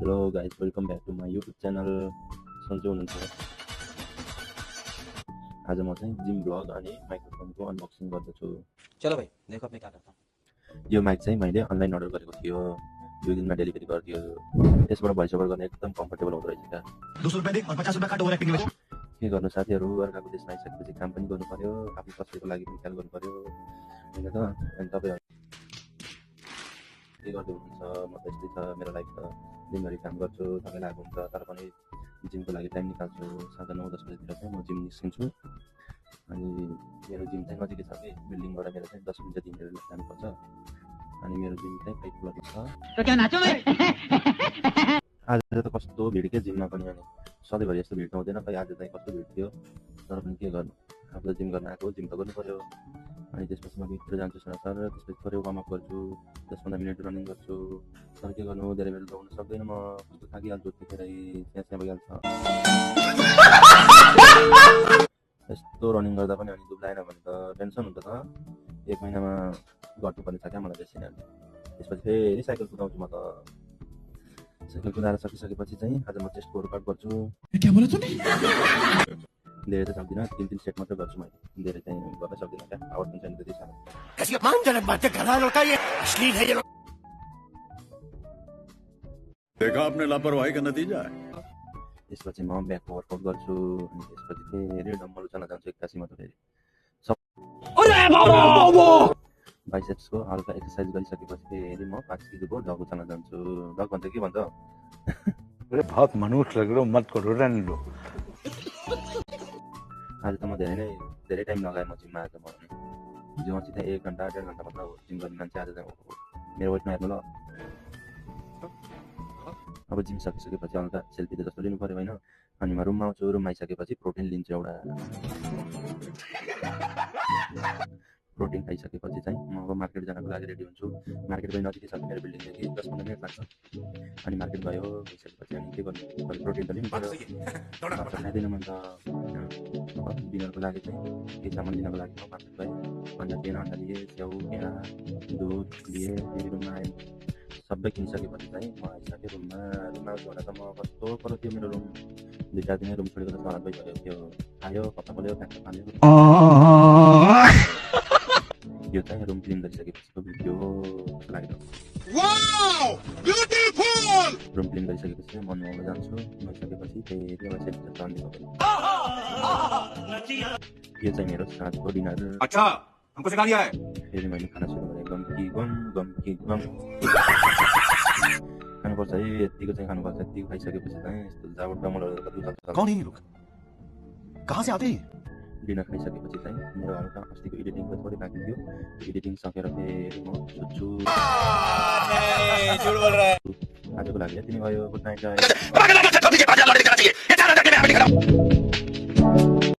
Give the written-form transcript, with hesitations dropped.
Hello guys, welcome back to my YouTube channel. सन्चै हुनुहुन्छ? आज म चाहिँ जिम ब्लग अनि माइक्रोफोनको अनबक्सिङ गर्दैछु। चलो भाई देखो अब मैं क्या करता हूँ। यो माइक चाहिँ मैले अनलाइन अर्डर गरेको थियो, 2 दिनमा डेलिभरी गरिदियो। यसबाट भोइस ओभर गर्न एकदम कम्फर्टेबल हुँदो रहेछ क्या। 200 रुपए दे और 50 रुपए काट ओवर एक्टिंग में। के गर्नु साथीहरू, अर्काको देशमा आइसकेपछि काम पनि गर्नु पर्यो, आफ्नो स्वास्थ्यको लागि पनि ख्याल गर्नु पर्यो होइन त। अनि तपाईँहरू के गर्दै हुनुहुन्छ? म त यस्तै छ, मेरो लाइफ त दिनभरि काम गर्छु, थकै लागेको हुन्छ, तर पनि जिमको लागि टाइम निकाल्छु। साँझ 9-10 बजीतिर चाहिँ म जिम निस्किन्छु। अनि मेरो जिम चाहिँ नजिकै छ कि, बिल्डिङबाट मेरो चाहिँ 10 मिनट हिँडेर जानुपर्छ। अनि मेरो जिम चाहिँ 5 फ्लोरमा छ। आज त कस्तो भिड के जिममा पनि, अनि सधैँभरि यस्तो भिड हुँदैन, खै आज चाहिँ कस्तो भिड थियो। तर पनि के गर्नु, आफूलाई जिम गर्न आएको, जिम त गर्नु पऱ्यो। अनि त्यसपछि म भित्र जान्छु सर, त्यसपछि थोरै वार्मअप गर्छु, 10-15 मिनट रनिङ गर्छु। तर के गर्नु, धेरै बेर दौड्न सक्दैन म, कस्तो थाकिहाल्छु, त्यतिखेरै स्याँ भइहाल्छ। यस्तो रनिङ गर्दा पनि अनि दुब्लाएन भने त टेन्सन हुन्छ त। 1 महिनामा गर्नुपर्ने छ क्या मलाई बेसी नै। त्यसपछि फेरि साइकल कुदाउँछु म त। साइकल कुदाएर सकिसकेपछि चाहिँ आज म चेस्ट वर्कआउट गर्छु। धेरै त सक्दिनँ, 3 सेट मात्रै गर्छु मैले, धेरै चाहिँ गर्न सक्दिनँ क्या, पावर पनि छैन त्यति साह्रो। देखा आपने लापरवाही का नतीजा है। त्यसपछि म ब्याक वर्कआउट गर्छु, अनि त्यसपछि फेरि डम्बल उचाल्न जान्छु 81 मात्र। फेरि बाइसेप्सको हल्का एक्सर्साइज गरिसकेपछि फेरि म 5 किलोको डग उचाल्न जान्छु। डग भन्छ के भन्छ? अरे बहुत मनुष्य लग रहे हो, मत करो, रहने दो। आज त म धेरै टाइम लगाएँ म जिममा। आज म जिमसित 1 घन्टा 1.5 घन्टा मात्र हो जिम गर्ने मान्छे। आज चाहिँ मेरो वेट नहेर्नु ल। अब जिम सकिसकेपछि हल्का सेल्फी त जस्तो लिनु पऱ्यो होइन। अनि म रुममा आउँछु, रुममा आइसकेपछि प्रोटिन लिन्छु एउटा। प्रोटिन खाइसकेपछि चाहिँ म अब मार्केट जानको लागि रेडी हुन्छु। मार्केट पनि नजिकै छ मेरो बिल्डिङदेखि, 10-15 मिनट लाग्छ। अनि मार्केट गयो, गइसकेपछि अनि के गर्नु, प्रोटिन त लिनु पऱ्यो, खाइदिनु मन त। अब डिनरको लागि चाहिँ के सामान लिनको लागि म मार्केट गएँ। अन्डा लिएँ, स्याउ, प्याज, दुध लिएँ। फेरि रुममा आएँ, सबै किनिसकेपछि चाहिँ म आइसकेँ रुममा। आउँदा त म कस्तो पऱ्यो त्यो मेरो रुम, 2-4 दिनै रुम छोडेको जस्तो हालत भइसक्यो। त्यो आयो, कता खोल्यो, फ्याक्ट फाल्यो। यो चाहिँ रुम क्लिन गरिसकेपछिको भिडियो कस्तो लाग्यो? रुम क्लिन गरिसकेपछि म नुहाउन जान्छु। नुहाइसकेपछि फेरि अब सेल्फी टर्न दिनु पर्यो। यो चाहिँ मेरो साँझको डिनर। अच्छा, हमको सिखा दिया है। फेरि मैले खाना सुरु गरेँ, गम कि गम खानुपर्छ है, यतिको चाहिँ खानुपर्छ। यतिको खाइसकेपछि चाहिँ यस्तो जाबड डमलहरू कौन है ये लोग? कहाँ से आते हैं? डिनर खाइसकेपछि चाहिँ मेरो हल्का अस्तिको एडिटिङको थोरै बाँकी थियो, एडिटिङ सकेर फेरि म सुत्छु। आजको लागि यति नै भयो। Good night guys.